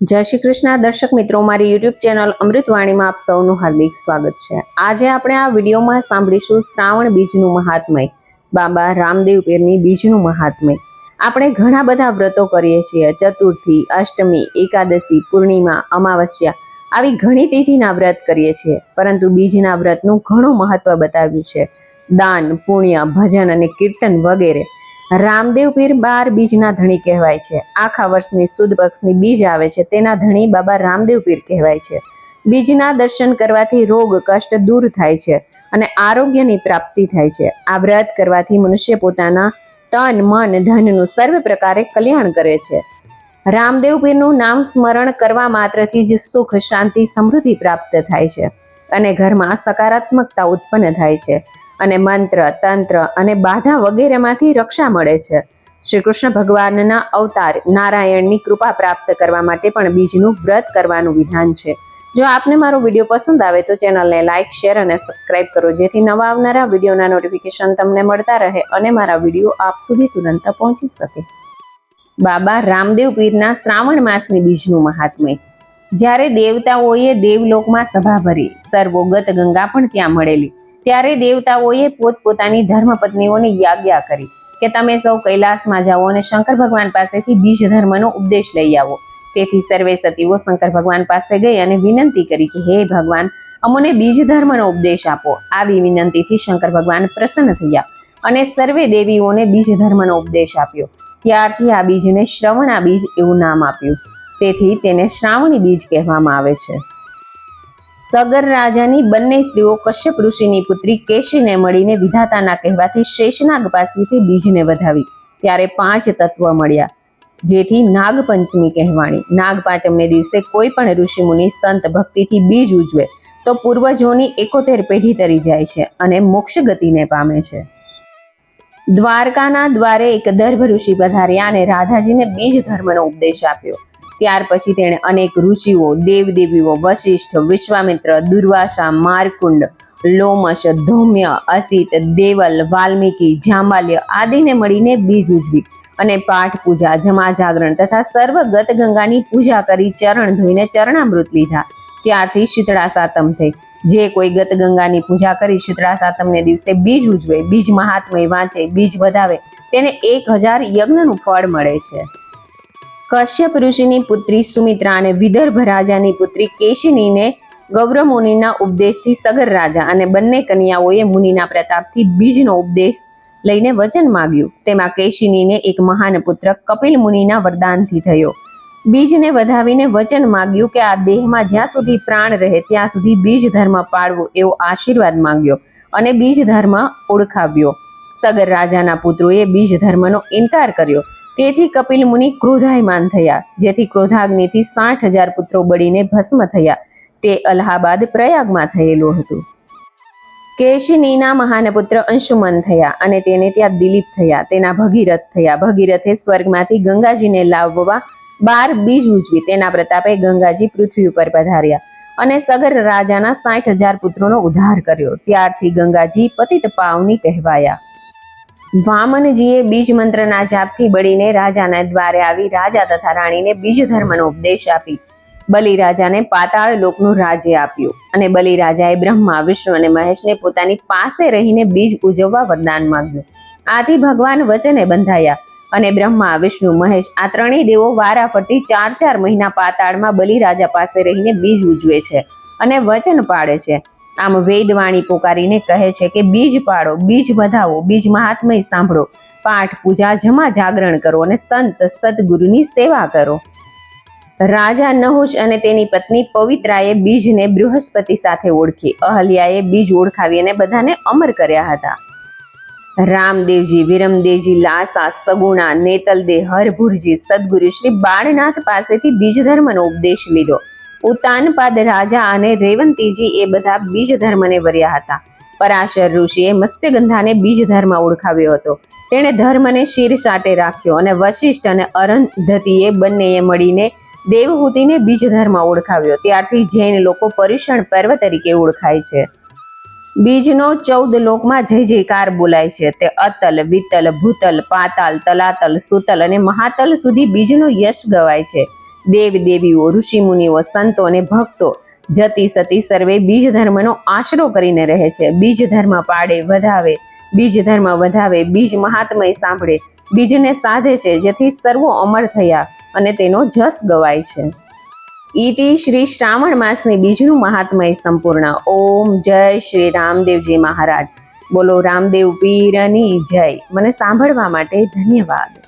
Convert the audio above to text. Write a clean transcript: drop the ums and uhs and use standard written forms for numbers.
જય શ્રી કૃષ્ણ દર્શક મિત્રો, મારી યુટ્યુબ ચેનલ અમૃતવાણીમાં આપ સૌનું હાર્દિક સ્વાગત છે। આજે આપણે આ વિડીયોમાં સાંભળીશું શ્રાવણ બીજનું મહાત્મય, બાબા રામદેવ પીરની બીજનું મહાત્મય। આપણે ઘણા બધા વ્રતો કરીએ છીએ, ચતુર્થી, અષ્ટમી, એકાદશી, પૂર્ણિમા, અમાવસ્યા આવી ઘણી તિથિના વ્રત કરીએ છીએ, પરંતુ બીજના વ્રતનું ઘણું મહત્વ બતાવ્યું છે। દાન, પુણ્ય, ભજન અને કીર્તન વગેરે। રામદેવ પીર 12 બીજના ધણી કહેવાય છે। આખા વર્ષની સુદ પક્ષની બીજ આવે છે તેના ધણી બાબા રામદેવ પીર કહેવાય છે। બીજના દર્શન કરવાથી રોગ કષ્ટ દૂર થાય છે અને આરોગ્યની પ્રાપ્તિ થાય છે। આ વ્રત કરવાથી મનુષ્ય પોતાના તન મન ધનનું સર્વ પ્રકારે કલ્યાણ કરે છે। રામદેવ પીરનું નામ સ્મરણ કરવા માત્રથી જ સુખ, શાંતિ, સમૃદ્ધિ પ્રાપ્ત થાય છે અને ઘરમાં સકારાત્મકતા ઉત્પન્ન થાય છે અને મંત્ર, તંત્ર અને બાધા વગેરેમાંથી રક્ષા મળે છે। શ્રી કૃષ્ણ ભગવાનના અવતાર નારાયણની કૃપા પ્રાપ્ત કરવા માટે પણ બીજનું વ્રત કરવાનું વિધાન છે। જો આપને મારો વિડીયો પસંદ આવે તો ચેનલને લાઇક, શેર અને સબસ્ક્રાઇબ કરો, જેથી નવા આવનારા વિડીયોના નોટિફિકેશન તમને મળતા રહે અને મારા વિડીયો આપ સુધી તુરંત પહોંચી શકે। બાબા રામદેવ પીરના શ્રાવણ માસની બીજનું મહાત્મય। જ્યારે દેવતાઓએ દેવલોકમાં સભા ભરી, સર્વોગત ગંગા પણ ત્યાં મળેલી, ત્યારે દેવતાઓએ પોતપોતાની ધર્મપત્નીઓને યાજ્ઞા કરી કે તમે સૌ કૈલાસમાં જાઓ અને શંકર ભગવાન પાસેથી બીજ ધર્મનો ઉપદેશ લઈ આવો। તેથી સર્વે સતીઓ શંકર ભગવાન પાસે ગઈ અને વિનંતી કરી કે હે ભગવાન, અમને બીજ ધર્મનો ઉપદેશ આપો। આવી વિનંતીથી શંકર ભગવાન પ્રસન્ન થયા અને સર્વે દેવીઓને બીજ ધર્મનો ઉપદેશ આપ્યો। ત્યારથી આ બીજને શ્રવણા બીજ એવું નામ આપ્યું। તેથી તેને શ્રાવણી બીજ કહેવામાં આવે છે। સગર રાજાની બંને સ્ત્રીઓ કશ્યપ ઋષિની પુત્રી કેશીને મળીને વિધાતાના કહેવાથી શેષનાગ પાસેથી બીજને વધાવી, ત્યારે 5 તત્વ મળ્યા, જેથી નાગપંચમી કહેવાણી। નાગપાંચમને દિવસે કોઈ પણ ઋષિમુનિ સંત ભક્તિથી બીજ ઉજવે તો પૂર્વજોની 71 પેઢી તરી જાય છે અને મોક્ષ ગતિને પામે છે। દ્વારકાના દ્વારે એક દર્ભ ઋષિ પધાર્યા અને રાધાજીને બીજ ધર્મનો ઉપદેશ આપ્યો। ત્યાર પછી તેણે અનેક ઋષિઓ, દેવદેવીઓ, વશિષ્ઠ, વિશ્વામિત્ર, દુર્વાસા, માર્કુંડ, લોમશ, ધૌમ્ય, અસિત, દેવલ, વાલ્મીકી, જાંબાલ્ય આદિને મળીને બીજ ઉજવી અને પાઠ પૂજા, જમા જાગરણ તથા સર્વગત ગંગાની પૂજા કરી ચરણ ધોઈને ચરણામૃત લીધા। ત્યારથી શીતળા સાતમ થઈ। જે કોઈ ગત ગંગાની પૂજા કરી શીતળા સાતમને દિવસે બીજ ઉજવે, બીજ મહાત્મય વાંચે, બીજ વધાવે, તેને 1000 યજ્ઞનું ફળ મળે છે। કશ્યપ ઋષિની પુત્રી સુમિત્રા અને વિદર્ભ રાજાની પુત્રી કેશિનીને ગૌરવ મુનિના ઉપદેશથી સગર રાજા અને બંને કન્યાઓએ મુનિના પ્રતાપથી બીજનો ઉપદેશ લઈને વચન માંગ્યું। તેમાં કેશિનીને એક મહાન પુત્ર કપિલ મુનિના વરદાનથી થયો। બીજને વધાવીને વચન માંગ્યું કે આ દેહમાં જ્યાં સુધી પ્રાણ રહે ત્યાં સુધી બીજ ધર્મ પાળવો એવો આશીર્વાદ માંગ્યો અને બીજ ધર્મ ઓળખાવ્યો। સગર રાજાના પુત્રોએ બીજ ધર્મનો ઇનકાર કર્યો, તેથી કપિલ મુનિ ક્રોધાયમાન થયા, જેથી ક્રોધાગ્નિથી 60,000 પુત્રો બળીને ભસ્મ થયા। તે અલ્હાબાદ પ્રયાગમાં થયેલું હતું। કેશિનીના મહાન પુત્ર અંશુમન થયા અને તેને ત્યાં દિલીપ થયા, તેના ભગીરથ થયા। ભગીરથે સ્વર્ગમાંથી ગંગાજીને લાવવા 12 બીજ ઉજવી, તેના પ્રતાપે ગંગાજી પૃથ્વી ઉપર પધાર્યા અને સગર રાજાના 60,000 પુત્રોનો ઉદ્ધાર કર્યો। ત્યારથી ગંગાજી પતિત પાવની કહેવાયા। વામનજીએ બીજ મંત્રના જાપથી બળીને રાજાના દ્વારે આવી રાજા તથા રાણીને બીજ ધર્મનો ઉપદેશ આપી બલિ રાજાને પાતાળ લોકનું રાજ્ય આપ્યું અને બલિ રાજાએ બ્રહ્મા, વિષ્ણુ અને મહેશને પોતાની પાસે રહીને બીજ ઉજવવા વરદાન માંગ્યું। આથી ભગવાન વચને બંધાયા અને બ્રહ્મા, વિષ્ણુ, મહેશ આ ત્રણેય દેવો વારાફરતી 4 મહિના પાતાળમાં બલિ રાજા પાસે રહીને બીજ ઉજવે છે અને વચન પાળે છે। આમ વેદવાણી પોકારીને કહે છે કે બીજ પાડો, બીજ વધાવો, બીજ મહાત્મય સાંભળો, પાઠ પૂજા, જમા જાગરણ કરો અને સંત સદગુરુની સેવા કરો। રાજા નહુષ અને તેની પત્ની પવિત્રાએ બીજને બૃહસ્પતિ સાથે ઓળખી। અહલ્યાએ બીજ ઓળખાવી અને બધાને અમર કર્યા હતા। રામદેવજી, વિરમદેવજી, લાસા, સગુણા, નેતલદે, હરભુરજી, સદગુરુ શ્રી બાળનાથ પાસેથી બીજ ધર્મનો ઉપદેશ લીધો। ઉતાનપાદ રાજા અને રેવંતીજી એ બધા બીજ ધર્મને વર્યા હતા। પરાશર ઋષિએ મત્સ્યગંધાને બીજ ધર્મ ઓળખાવ્યો હતો। તેણે ધર્મને શિર સાટે રાખ્યો અને વશિષ્ઠ અને અરુંધતીએ બંનેએ મળીને દેવહૂતિને બીજ ધર્મ ઓળખાવ્યો। ત્યારથી જૈન લોકો પર્યુષણ પર્વ તરીકે ઓળખાય છે। બીજનો 14 લોકમાં જય જયકાર બોલાય છે। તે અતલ, વિતલ, ભૂતલ, પાતાલ, તલાતલ, સુતલ અને મહાતલ સુધી બીજનો યશ ગવાય છે। દેવ દેવીઓ, ઋષિમુનિઓ, સંતો અને ભક્તો જતી સતી સર્વે બીજ ધર્મનો આશરો કરીને રહે છે. બીજ ધર્મ પાડે વધાવે, બીજ ધર્મ વધાવે, બીજ મહાત્મય સાંભળે, બીજને સાધે છે, જેથી સર્વો અમર થયા અને તેનો જસ ગવાય છે. ઈતિ શ્રી શ્રાવણ માસની બીજનું મહાત્મય સંપૂર્ણ. ઓમ જય શ્રી રામદેવજી મહારાજ. બોલો રામદેવ પીરની જય. મને સાંભળવા માટે ધન્યવાદ.